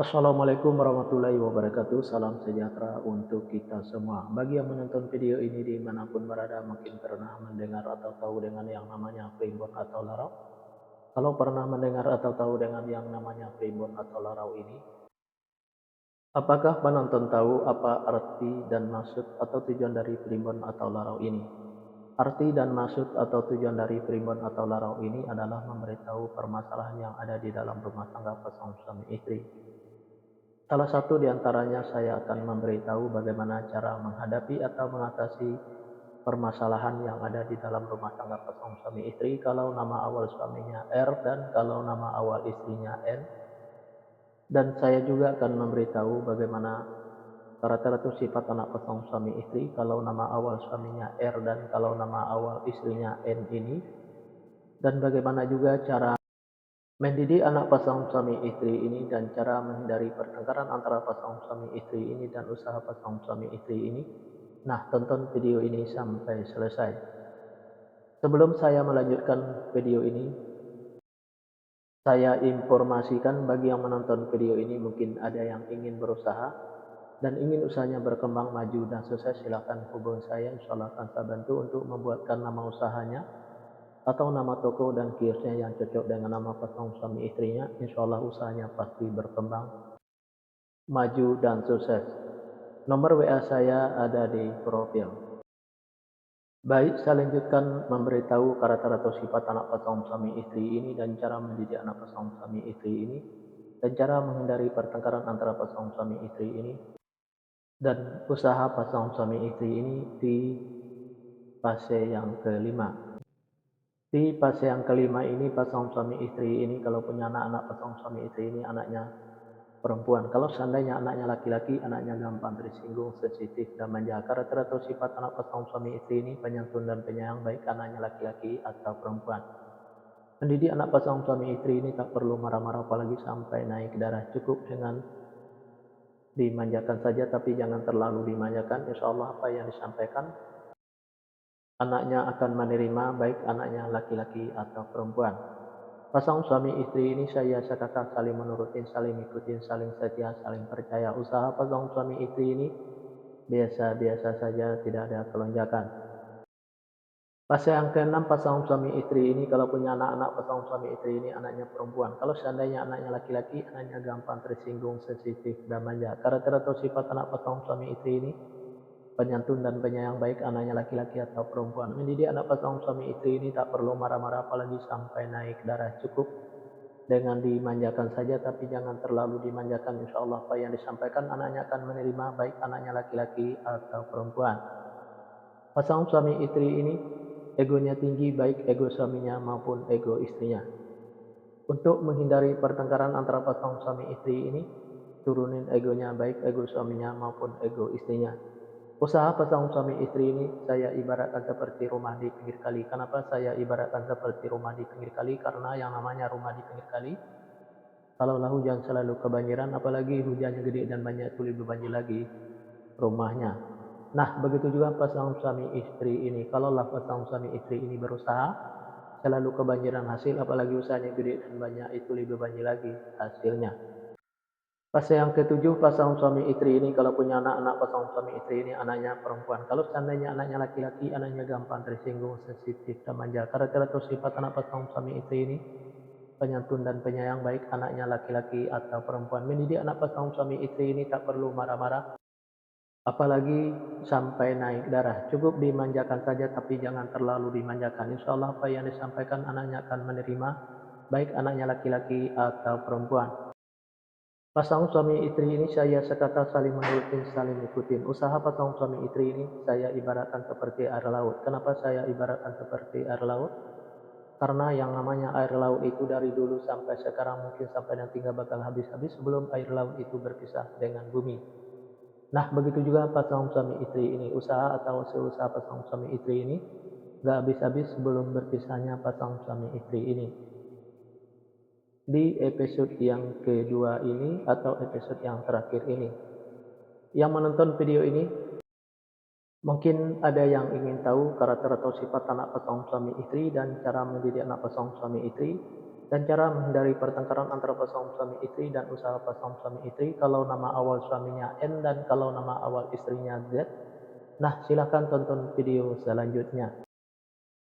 Assalamualaikum warahmatullahi wabarakatuh. Salam sejahtera untuk kita semua. Bagi yang menonton video ini dimanapun berada, mungkin pernah mendengar atau tahu dengan yang namanya primbon atau larau. Kalau pernah mendengar atau tahu dengan yang namanya primbon atau larau ini, apakah penonton tahu apa arti dan maksud atau tujuan dari primbon atau larau ini? Arti dan maksud atau tujuan dari primbon atau larau ini adalah memberitahu permasalahan yang ada di dalam rumah tangga pasangan suami istri. Salah satu di antaranya saya akan memberitahu bagaimana cara menghadapi atau mengatasi permasalahan yang ada di dalam rumah tangga pasangan suami istri kalau nama awal suaminya R dan kalau nama awal istrinya N. Dan saya juga akan memberitahu bagaimana karakter atau sifat anak pasangan suami istri kalau nama awal suaminya R dan kalau nama awal istrinya N ini. Dan bagaimana juga cara mendidik anak pasangan suami istri ini dan cara menghindari pertengkaran antara pasangan suami istri ini dan usaha pasangan suami istri ini. Nah, tonton video ini sampai selesai. Sebelum saya melanjutkan video ini, saya informasikan bagi yang menonton video ini mungkin ada yang ingin berusaha dan ingin usahanya berkembang maju dan sukses, silakan hubungi saya. Insya Allah akan saya bantu untuk membuatkan nama usahanya atau nama toko dan kiosnya yang cocok dengan nama pasangan suami istrinya. Insya Allah usahanya pasti berkembang, maju dan sukses. Nomor WA saya ada di profil. Baik, saya lanjutkan memberitahu karakter atau sifat anak pasangan suami istri ini dan cara mendidik anak pasangan suami istri ini dan cara menghindari pertengkaran antara pasangan suami istri ini dan usaha pasangan suami istri ini di fase yang kelima. Di fase yang kelima ini pasangan suami istri ini kalau punya anak-anak pasangan suami istri ini anaknya perempuan. Kalau seandainya anaknya laki-laki, anaknya gampang tersinggung, sensitif dan manja. Karakter atau sifat anak pasangan suami istri ini penyantun dan penyayang, baik anaknya laki-laki atau perempuan. Mendidik anak pasangan suami istri ini tak perlu marah-marah apalagi sampai naik darah. Cukup dengan dimanjakan saja tapi jangan terlalu dimanjakan. Insya Allah apa yang disampaikan anaknya akan menerima, baik anaknya laki-laki atau perempuan. Pasangan suami istri ini saya kata saling menurutin, saling ikutin, saling setia, saling percaya. Usaha pasangan suami istri ini biasa-biasa saja, tidak ada kelonjakan. Fase yang keenam pasangan suami istri ini kalau punya anak-anak pasangan suami istri ini anaknya perempuan. Kalau seandainya anaknya laki-laki, anaknya gampang tersinggung, sensitif dan manja. Karakter atau sifat anak pasangan suami istri ini penyantun dan penyayang, baik anaknya laki-laki atau perempuan. Mendidik anak pasangan suami istri ini tak perlu marah-marah apalagi sampai naik darah. Cukup dengan dimanjakan saja tapi jangan terlalu dimanjakan. Insya Allah apa yang disampaikan anaknya akan menerima, baik anaknya laki-laki atau perempuan. Pasangan suami istri ini egonya tinggi, baik ego suaminya maupun ego istrinya. Untuk menghindari pertengkaran antara pasangan suami istri ini, turunin egonya, baik ego suaminya maupun ego istrinya. Usaha pasangan suami istri ini saya ibaratkan seperti rumah di pinggir kali. Kenapa saya ibaratkan seperti rumah di pinggir kali? Karena yang namanya rumah di pinggir kali, kalaulah hujan selalu kebanjiran, apalagi hujannya gede dan banyak itu lebih banjir lagi rumahnya. Nah, begitu juga pasangan suami istri ini. Kalaulah pasangan suami istri ini berusaha, selalu kebanjiran hasil, apalagi usahanya gede dan banyak itu lebih banjir lagi hasilnya. Fase yang ketujuh pasangan suami istri ini kalau punya anak-anak pasangan suami istri ini anaknya perempuan. Kalau seandainya anaknya laki-laki, anaknya gampang tersinggung, sensitif dan manja. Karakter atau sifat anak pasangan suami istri ini penyantun dan penyayang, baik anaknya laki-laki atau perempuan. Mendidik anak pasangan suami istri ini tak perlu marah-marah apalagi sampai naik darah. Cukup dimanjakan saja tapi jangan terlalu dimanjakan. Insya Allah apa yang disampaikan anaknya akan menerima, baik anaknya laki-laki atau perempuan. Pasangan suami istri ini saya sekata saling menurutin, saling ikutin. Usaha pasangan suami istri ini saya ibaratkan seperti air laut. Kenapa saya ibaratkan seperti air laut? Karena yang namanya air laut itu dari dulu sampai sekarang mungkin sampai nanti nggak bakal habis-habis sebelum air laut itu berpisah dengan bumi. Nah, begitu juga pasangan suami istri ini. Usaha atau usaha pasangan suami istri ini nggak habis-habis sebelum berpisahnya pasangan suami istri ini. Di episode yang kedua ini atau episode yang terakhir ini, yang menonton video ini mungkin ada yang ingin tahu karakter atau sifat anak pasangan suami istri dan cara mendidik anak pasangan suami istri. Dan cara menghindari pertengkaran antara pasangan suami istri dan usaha pasangan suami istri kalau nama awal suaminya N dan kalau nama awal istrinya Z. Nah, silahkan tonton video selanjutnya.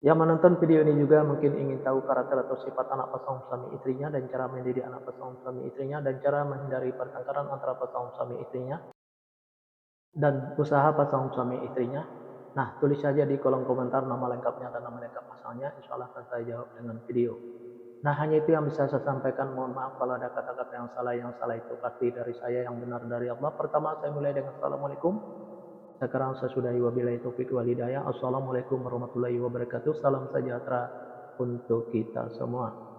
Yang menonton video ini juga mungkin ingin tahu karakter atau sifat anak pasangan suami istrinya dan cara mendidik anak pasangan suami istrinya dan cara menghindari pertengkaran antara pasangan suami istrinya dan usaha pasangan suami istrinya. Nah, tulis saja di kolom komentar nama lengkapnya dan nama lengkap pasangannya. Insya Allah akan saya jawab dengan video. Nah, hanya itu yang bisa saya sampaikan. Mohon maaf kalau ada kata-kata yang salah itu pasti dari saya, yang benar dari Allah. Pertama, saya mulai dengan Assalamualaikum. Sekarang saya sudahi wabillahi taufiq wal hidayah. Assalamualaikum warahmatullahi wabarakatuh. Salam sejahtera untuk kita semua.